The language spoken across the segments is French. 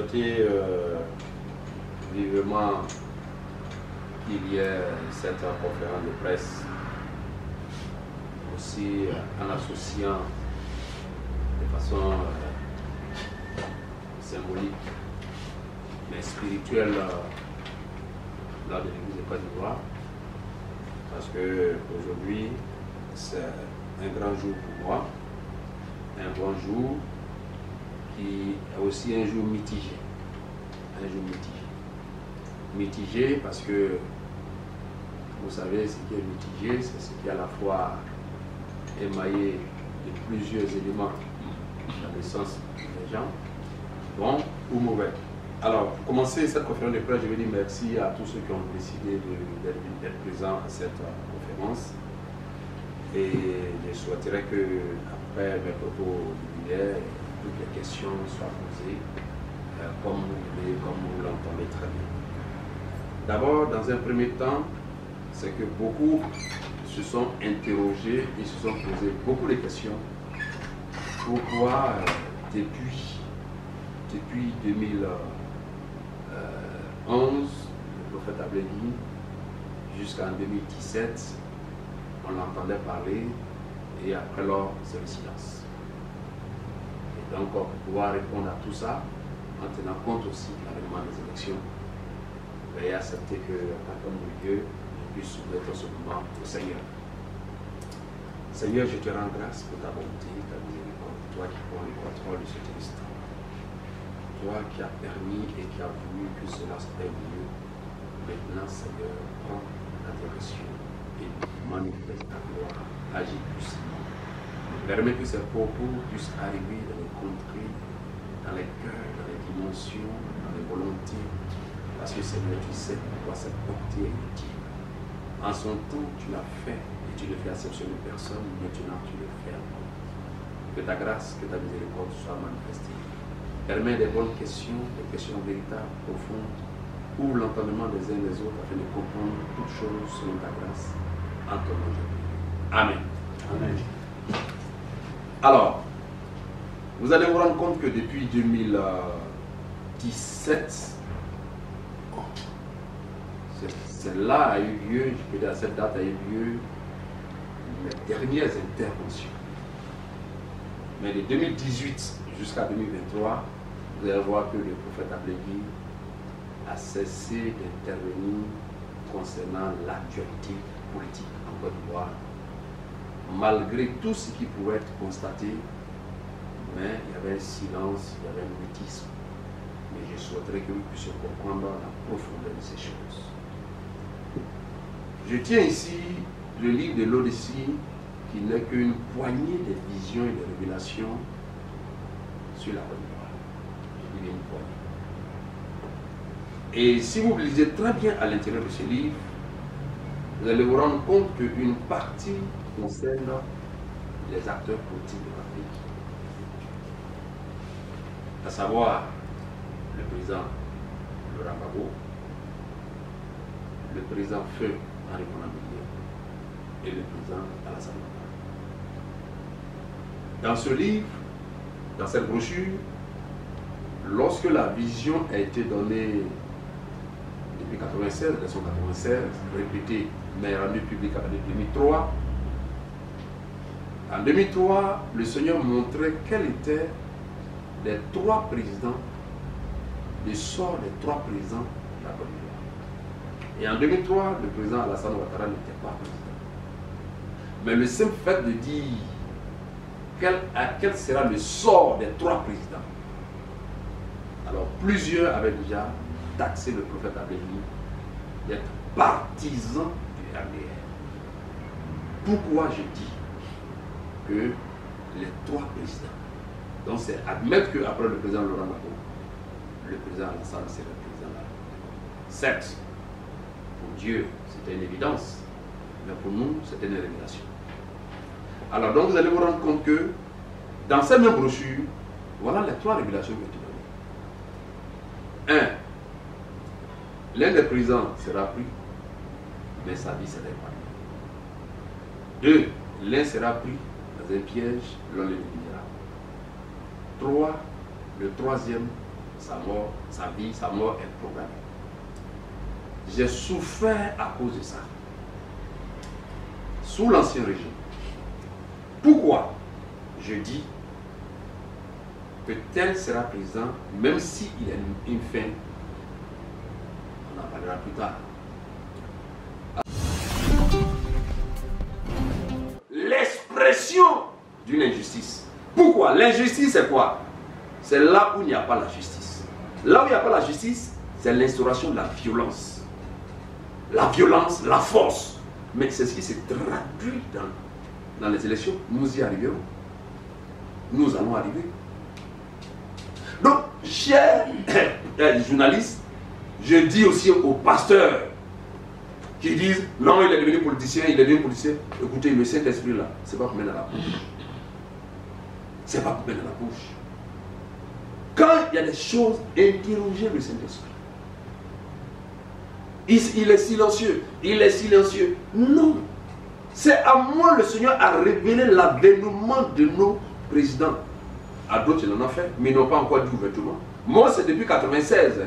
souhaité vivement qu'il y ait cette conférence de presse, aussi en associant de façon symbolique mais spirituelle lors de l'église de Côte d'Ivoire, parce que aujourd'hui c'est un grand jour pour moi, un bon jour qui est aussi un jour mitigé. Un jour mitigé. Mitigé parce que vous savez, ce qui est mitigé, c'est ce qui est à la fois émaillé de plusieurs éléments dans le sens des gens, bons ou mauvais. Alors, pour commencer cette conférence de presse, je veux dire merci à tous ceux qui ont décidé d'être présents à cette conférence. Et je souhaiterais que, après mes propos liminaires, toutes les questions soient posées comme vous l'entendez très bien. D'abord, dans un premier temps, c'est que beaucoup se sont interrogés et se sont posés beaucoup de questions. Pourquoi depuis 2011, le prophète Ablegui, jusqu'en 2017, on l'entendait parler et après lors, c'est le silence. Et donc, pour pouvoir répondre à tout ça, en tenant compte aussi de l'avènement des élections, veuillez accepter que, en tant que Dieu, je puisse soumettre ce moment au Seigneur. Seigneur, je te rends grâce pour ta bonté, ta miséricorde, toi qui prends le contrôle de cet instant. Toi qui as permis et qui as voulu que cela soit mieux. Maintenant, Seigneur, prends la direction et manifeste ta gloire, agis puissamment. Permets que ces propos puissent arriver dans les contrées, dans les cœurs, dans les dimensions, dans les volontés. Parce que Seigneur, tu sais pourquoi cette portée est utile. En son temps, tu l'as fait et tu ne fais exception de personne. Maintenant, tu le fais encore. Que ta grâce, que ta miséricorde soient manifestées. Permets des bonnes questions, des questions véritables, profondes. Ouvre l'entendement des uns des autres afin de comprendre toutes choses selon ta grâce. En ton nom, je prie. Amen. Amen. Alors, vous allez vous rendre compte que depuis 2017, celle-là a eu lieu, je peux dire à cette date a eu lieu mes dernières interventions. Mais de 2018 jusqu'à 2023, vous allez voir que le prophète Ablegui a cessé d'intervenir concernant l'actualité politique en Côte d'Ivoire, malgré tout ce qui pouvait être constaté. Mais il y avait un silence, il y avait un mutisme. Mais je souhaiterais que vous puissiez comprendre la profondeur de ces choses. Je tiens ici le livre de l'Odyssée, qui n'est qu'une poignée de visions et de révélations sur la Côte d'Ivoire. Je dis une poignée. Et si vous lisez très bien à l'intérieur de ce livre, vous allez vous rendre compte qu'une partie concerne les acteurs politiques de notre pays. À savoir le président Laurent Gbagbo, le président Feu Henri Konan Bédié et le président Alassane Ouattara. Dans ce livre, dans cette brochure, lorsque la vision a été donnée depuis 1996, l'élection 1996, répétée mais rendue publique en 2003, en 2003, le Seigneur montrait quels étaient les trois présidents, le sort des trois présidents de la Côte d'Ivoire. Et en 2003, le président Alassane Ouattara n'était pas président. Mais le simple fait de dire quel sera le sort des trois présidents, alors plusieurs avaient déjà taxé le prophète Ablegui d'être partisan du RDR. Pourquoi je dis que les trois présidents, donc c'est admettre qu'après le président Laurent Gbagbo, le président Alassane c'est le président là. Certes, pour Dieu c'était une évidence, mais pour nous c'était une révélation. Alors donc vous allez vous rendre compte que dans cette même brochure, voilà les trois révélations que tu donnes. 1. L'un des présidents sera pris, mais sa vie sera épargnée. 2. L'un sera pris dans un piège, l'on le divisera. 3. Le troisième sa mort, sa vie, sa mort est programmée. J'ai souffert à cause de ça. Sous l'ancien régime. Pourquoi je dis que tel sera président, même s'il y a une fin, on en parlera plus tard. L'expression d'une injustice. Pourquoi? L'injustice, c'est quoi? C'est là où il n'y a pas la justice. Là où il n'y a pas la justice, c'est l'instauration de la violence. La violence, la force. Mais c'est ce qui s'est traduit dans les élections. Nous y arriverons. Nous allons arriver. Donc, chers journalistes, je dis aussi aux pasteurs qui disent non, il est devenu politicien, il est devenu politicien. Écoutez, le Saint-Esprit là, c'est pas pour mettre dans la bouche. C'est pas pour mettre dans la bouche. Quand il y a des choses, interrogez le Saint-Esprit. Il est silencieux, il est silencieux. Non. C'est à moi le Seigneur a révélé l'avènement de nos présidents. À d'autres, il en a fait, mais ils n'ont pas encore dit ouvertement. Moi, c'est depuis 1996.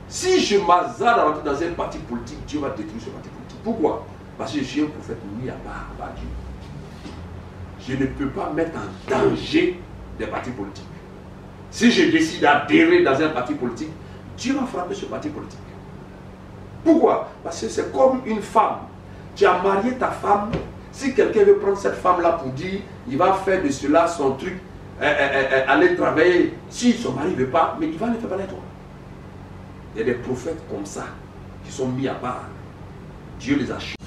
Si je m'hazarde à rentrer dans un parti politique, Dieu va détruire ce parti politique. Pourquoi? Parce que je suis un prophète mis à part par Dieu. Je ne peux pas mettre en danger des partis politiques. Si je décide d'adhérer dans un parti politique, Dieu va frapper ce parti politique. Pourquoi? Parce que c'est comme une femme. Tu as marié ta femme. Si quelqu'un veut prendre cette femme-là pour dire, il va faire de cela son truc, aller travailler. Si son mari ne veut pas, mais il va le faire parler à toi. Il y a des prophètes comme ça, qui sont mis à part. Dieu les a choisis,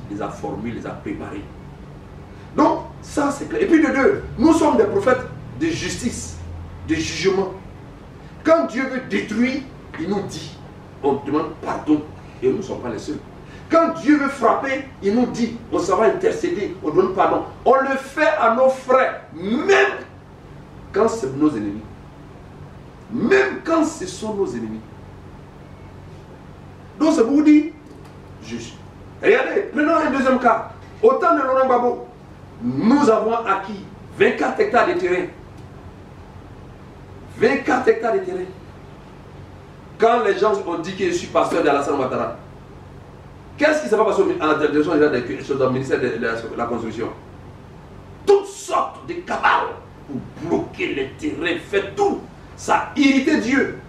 les a formés, les a préparés. Donc, ça c'est clair. Et puis de deux, nous sommes des prophètes de justice, de jugement. Quand Dieu veut détruire, il nous dit, on demande pardon, et nous ne sommes pas les seuls. Quand Dieu veut frapper, il nous dit, on s'en va intercéder, on donne pardon. On le fait à nos frères, même quand c'est nos ennemis. Même quand ce sont nos ennemis. Donc c'est pour vous dire, regardez, prenons un deuxième cas. Au temps de Laurent Gbagbo, nous avons acquis 24 hectares de terrain. 24 hectares de terrain. Quand les gens ont dit que je suis pasteur d'Alassane Ouattara, qu'est-ce qui s'est passé à la direction générale du ministère de la Construction? Toutes sortes de cabales pour bloquer les terrains, faire tout. Ça irritait Dieu.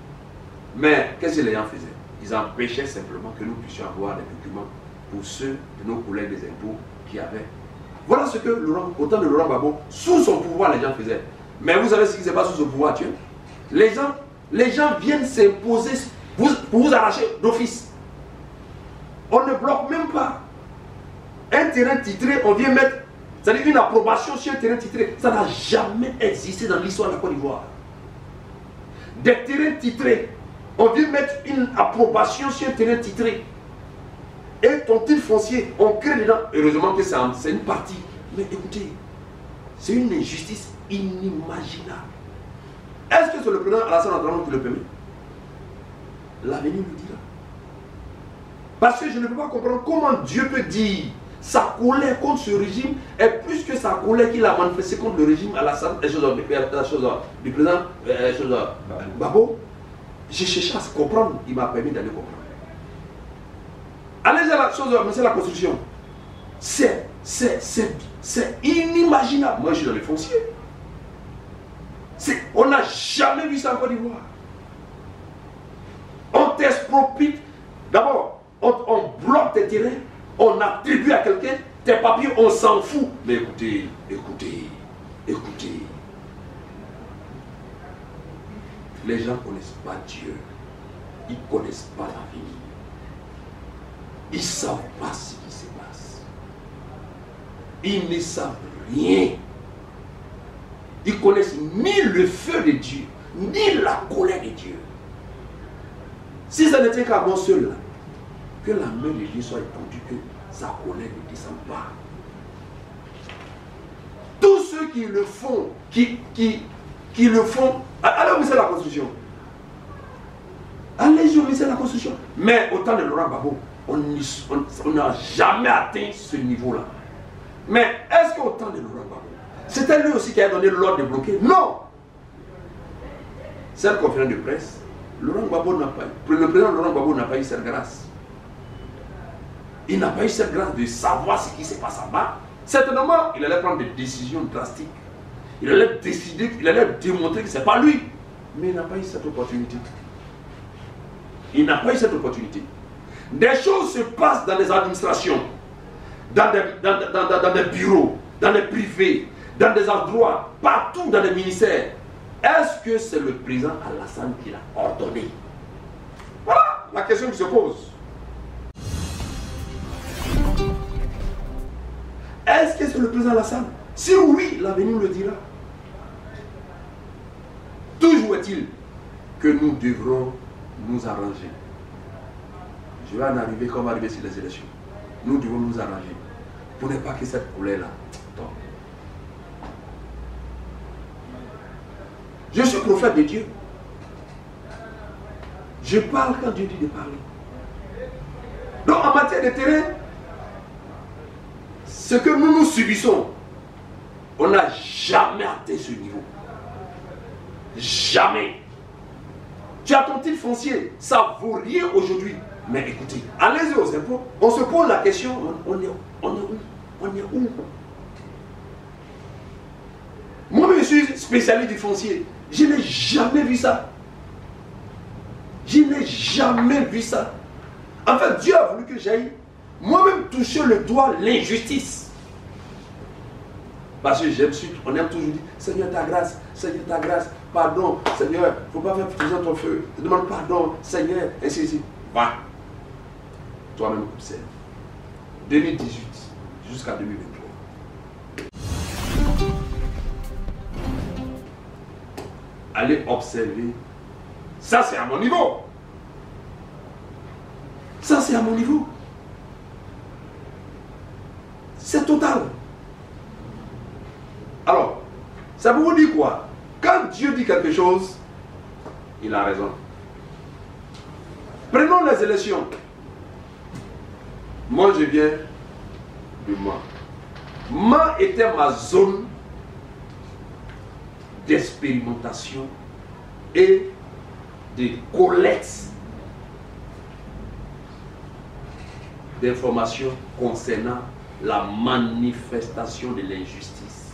Mais qu'est-ce que les gens faisaient? Ils empêchaient simplement que nous puissions avoir les documents pour ceux de nos collègues des impôts qui avaient. Voilà ce que au temps de Laurent Gbagbo, sous son pouvoir, les gens faisaient. Mais vous savez ce qui se passe sous son pouvoir actuel? Les gens viennent s'imposer pour vous arracher d'office. On ne bloque même pas. Un terrain titré, on vient mettre, c'est-à-dire une approbation sur un terrain titré. Ça n'a jamais existé dans l'histoire de la Côte d'Ivoire. Des terrains titrés, on vient mettre une approbation sur un terrain titré. Et ton titre foncier, on crée dedans. Heureusement que c'est une partie. Mais écoutez, c'est une injustice inimaginable. Est-ce que c'est le président Alassane Ouattara qui le permet? L'avenir nous dira. Parce que je ne peux pas comprendre comment Dieu peut dire sa colère contre ce régime est plus que sa colère qu'il a manifestée contre le régime Alassane, du président Gbagbo. J'ai cherché à se comprendre, il m'a permis d'aller comprendre. Allez à la chose, c'est la construction. C'est inimaginable. Moi je suis dans les fonciers. On n'a jamais vu ça en Côte d'Ivoire. On t'exproprie. D'abord, on bloque tes terrains, on attribue à quelqu'un tes papiers, on s'en fout. Mais écoutez. Les gens ne connaissent pas Dieu. Ils ne connaissent pas la vie. Ils ne savent pas ce qui se passe. Ils ne savent rien. Ils connaissent ni le feu de Dieu, ni la colère de Dieu. Si ça n'était qu'à moi seul, là, que la main de Dieu soit étendue, que sa colère ne descende pas. Tous ceux qui le font, qui le font, allez au ministère de la Construction. Allez au ministère de la Construction. Mais au temps de Laurent Gbagbo, on n'a jamais atteint ce niveau-là. Mais est-ce qu'au temps de Laurent Gbagbo, c'était lui aussi qui a donné l'ordre de bloquer? Non. Cette conférence de presse, Laurent Gbagbo n'a pas eu, le président Laurent Gbagbo n'a pas eu cette grâce. Il n'a pas eu cette grâce de savoir ce qui se passe en bas. Certainement, il allait prendre des décisions drastiques. Il allait décider, il allait démontrer que ce n'est pas lui. Mais il n'a pas eu cette opportunité. Il n'a pas eu cette opportunité. Des choses se passent dans les administrations, dans des bureaux, dans les privés, dans des endroits, partout dans les ministères. Est-ce que c'est le président Alassane qui l'a ordonné? Voilà la question qui se pose. Est-ce que c'est le président Alassane? Si oui, l'avenir le dira. Toujours est-il que nous devrons nous arranger. Je vais en arriver comme arriver sur les élections. Nous devons nous arranger pour ne pas que cette colère-là tombe. Je suis prophète de Dieu. Je parle quand Dieu dit de parler. Donc en matière de terrain, ce que nous subissons, on n'a jamais atteint ce niveau. Jamais. Tu as ton titre foncier, ça ne vaut rien aujourd'hui. Mais écoutez, allez-y aux impôts, on se pose la question, on est où? Moi-même, je suis spécialiste du foncier. Je n'ai jamais vu ça. Je n'ai jamais vu ça. En fait, Dieu a voulu que j'aille moi-même toucher le doigt l'injustice. Parce que on aime toujours dire, Seigneur ta grâce, pardon, Seigneur, il ne faut pas faire fusion ton feu. Je demande pardon, Seigneur, ainsi de suite. Va. Toi-même observe. 2018 jusqu'à 2023. Allez observer. Ça, c'est à mon niveau. Ça, c'est à mon niveau. C'est total. Alors, ça vous dit quoi? Quand Dieu dit quelque chose, il a raison. Prenons les élections. Moi, je viens de Mans. Mans était ma zone d'expérimentation et de collecte d'informations concernant la manifestation de l'injustice.